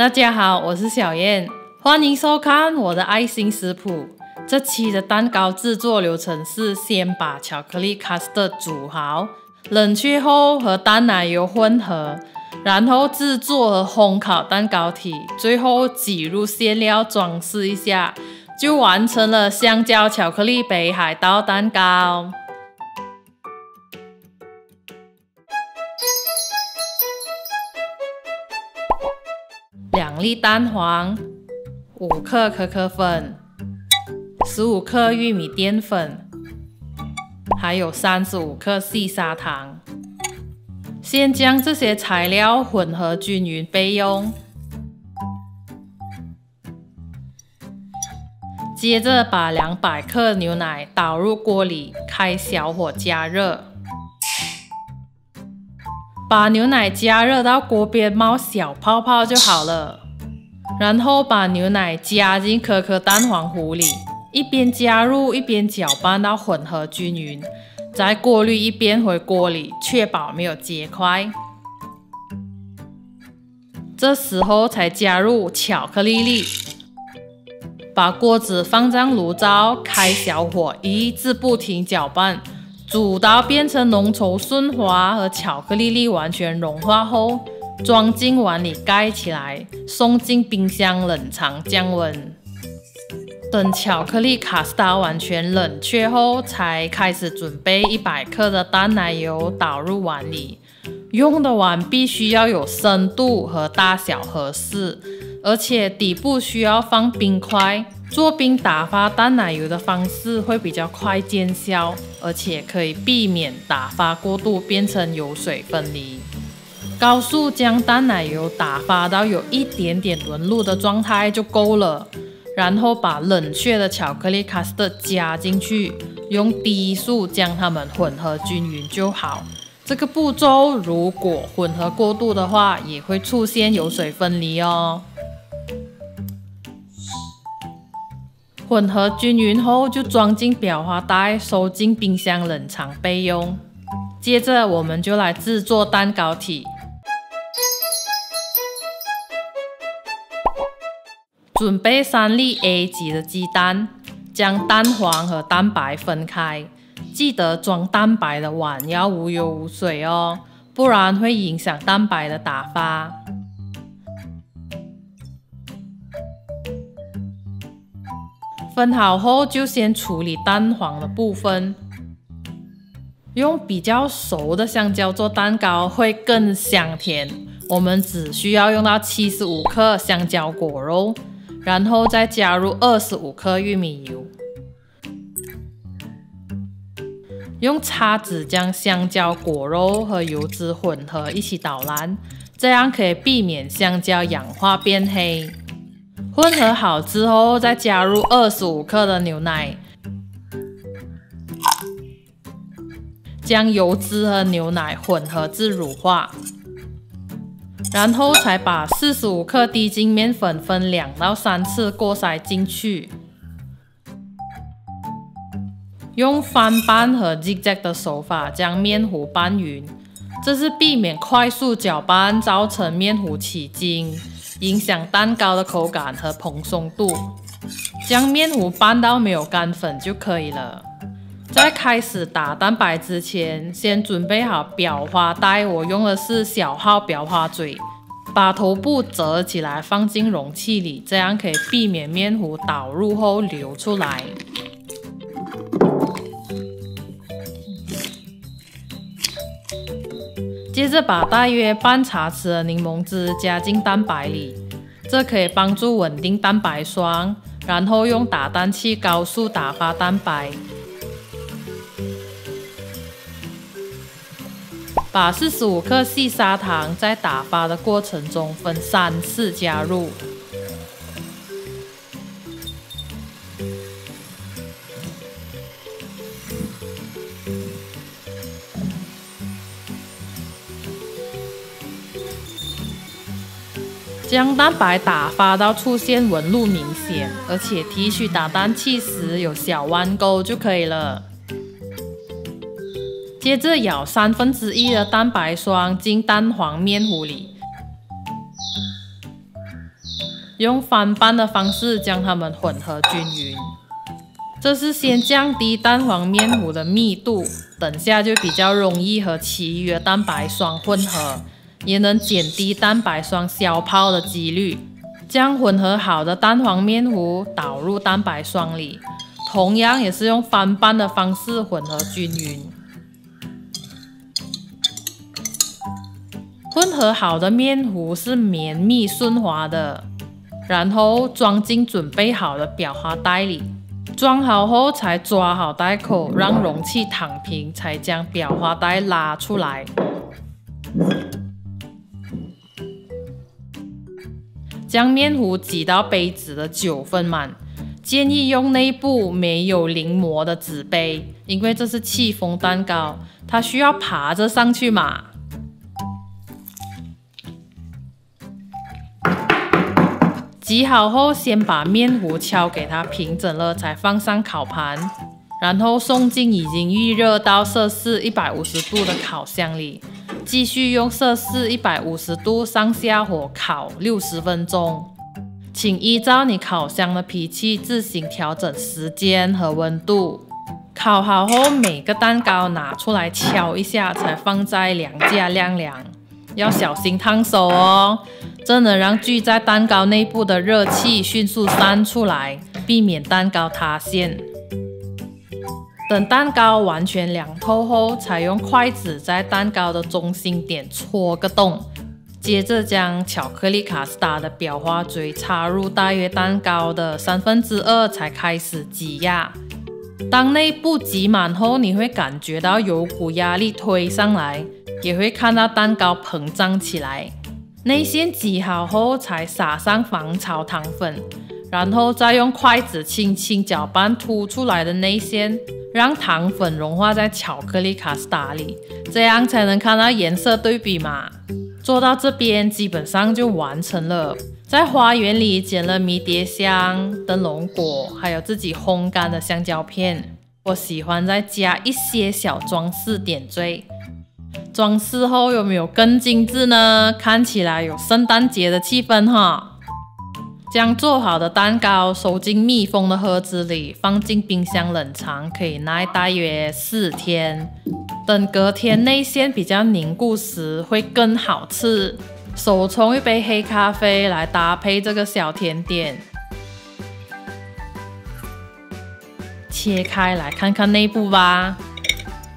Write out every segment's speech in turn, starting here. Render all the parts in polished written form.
大家好，我是小燕，欢迎收看我的爱心食谱。这期的蛋糕制作流程是：先把巧克力 custard 煮好，冷却后和淡奶油混合，然后制作和烘烤蛋糕体，最后挤入馅料装饰一下，就完成了香蕉巧克力北海道蛋糕。2粒蛋黄，5克可可粉，15克玉米淀粉，还有35克细砂糖。先将这些材料混合均匀备用。接着把200克牛奶倒入锅里，开小火加热。把牛奶加热到锅边冒小泡泡就好了。然后把牛奶加进可可蛋黄糊里，一边加入一边搅拌到混合均匀，再过滤一边回锅里，确保没有结块。这时候才加入巧克力粒。把锅子放上炉灶，开小火，一直不停搅拌。煮到变成浓稠顺滑和巧克力粒完全融化后，装进碗里盖起来，送进冰箱冷藏降温。等巧克力卡斯达完全冷却后，才开始准备100克的淡奶油倒入碗里。用的碗必须要有深度和大小合适，而且底部需要放冰块。做冰打发淡奶油的方式会比较快见效，而且可以避免打发过度变成油水分离。高速将淡奶油打发到有一点点纹路的状态就够了，然后把冷却的巧克力 custard 加进去，用低速将它们混合均匀就好。这个步骤如果混合过度的话，也会出现油水分离哦。混合均匀后，就装进裱花袋，收进冰箱冷藏备用。接着，我们就来制作蛋糕体。准备3粒 A 级的鸡蛋，将蛋黄和蛋白分开。记得装蛋白的碗要无油无水哦，不然会影响蛋白的打发。分好后，就先处理蛋黄的部分。用比较熟的香蕉做蛋糕会更香甜。我们只需要用到75克香蕉果肉，然后再加入25克玉米油。用叉子将香蕉果肉和油脂混合一起捣烂，这样可以避免香蕉氧化变黑。混合好之后，再加入25克的牛奶，将油脂和牛奶混合至乳化，然后才把45克低筋面粉分2到3次过筛进去。用翻拌和 zigzag 的手法将面糊拌匀，这是避免快速搅拌造成面糊起筋，影响蛋糕的口感和蓬松度。将面糊拌到没有干粉就可以了。在开始打蛋白之前，先准备好裱花袋，我用的是小号裱花嘴，把头部折起来放进容器里，这样可以避免面糊倒入后流出来。接着把大约半茶匙的柠檬汁加进蛋白里，这可以帮助稳定蛋白霜，然后用打蛋器高速打发蛋白。把45克细砂糖在打发的过程中分3次加入。将蛋白打发到出现纹路明显，而且提取打蛋器时有小弯钩就可以了。接着舀1/3的蛋白霜进蛋黄面糊里，用翻拌的方式将它们混合均匀。这是先降低蛋黄面糊的密度，等下就比较容易和其余的蛋白霜混合，也能减低蛋白霜消泡的几率。将混合好的蛋黄面糊倒入蛋白霜里，同样也是用翻拌的方式混合均匀。混合好的面糊是绵密顺滑的，然后装进准备好的裱花袋里。装好后才抓好袋口，让容器躺平，才将裱花袋拉出来。将面糊挤到杯子的9分满，建议用内部没有临膜的纸杯，因为这是戚风蛋糕，它需要爬着上去嘛。挤好后，先把面糊敲给它平整了，才放上烤盘，然后送进已经预热到摄氏150度的烤箱里。继续用摄氏150度上下火烤60分钟，请依照你烤箱的脾气自行调整时间和温度。烤好后，每个蛋糕拿出来敲一下，才放在凉架晾凉，要小心烫手哦，这能让聚在蛋糕内部的热气迅速散出来，避免蛋糕塌陷。等蛋糕完全凉透后，才用筷子在蛋糕的中心点戳个洞，接着将巧克力卡斯达的裱花锥插入大约蛋糕的2/3，才开始挤压。当内部挤满后，你会感觉到有股压力推上来，也会看到蛋糕膨胀起来。内馅挤好后，才撒上防潮糖粉，然后再用筷子轻轻搅拌凸出来的内馅，让糖粉融化在巧克力卡斯达里，这样才能看到颜色对比嘛。做到这边基本上就完成了。在花园里捡了迷迭香、灯笼果，还有自己烘干的香蕉片。我喜欢再加一些小装饰点缀。装饰后有没有更精致呢？看起来有圣诞节的气氛哈。将做好的蛋糕收进密封的盒子里，放进冰箱冷藏，可以耐大约4天。等隔天内馅比较凝固时，会更好吃。手冲一杯黑咖啡来搭配这个小甜点。切开来看看内部吧，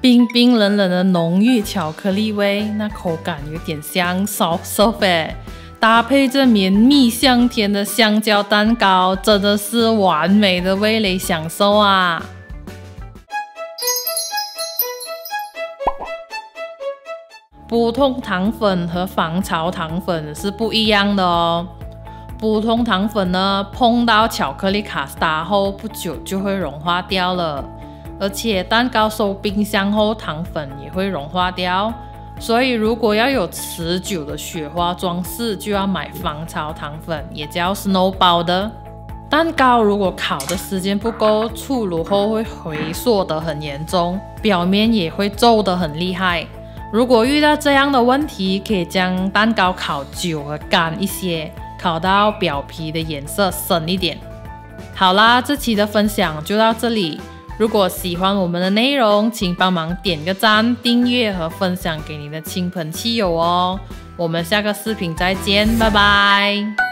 冰冰冷冷的浓郁巧克力味，那口感有点像 soft 搭配着绵密香甜的香蕉蛋糕，真的是完美的味蕾享受啊！普通糖粉和防潮糖粉是不一样的哦。普通糖粉呢，碰到巧克力卡斯达后不久就会融化掉了，而且蛋糕收冰箱后，糖粉也会融化掉。所以如果要有持久的雪花装饰，就要买防潮糖粉，也叫 Snowball 的。蛋糕如果烤的时间不够，出炉后会回缩得很严重，表面也会皱得很厉害。如果遇到这样的问题，可以将蛋糕烤久和干一些，烤到表皮的颜色深一点。好啦，这期的分享就到这里。如果喜欢我们的内容，请帮忙点个赞、订阅和分享给你的亲朋戚友哦。我们下个视频再见，拜拜。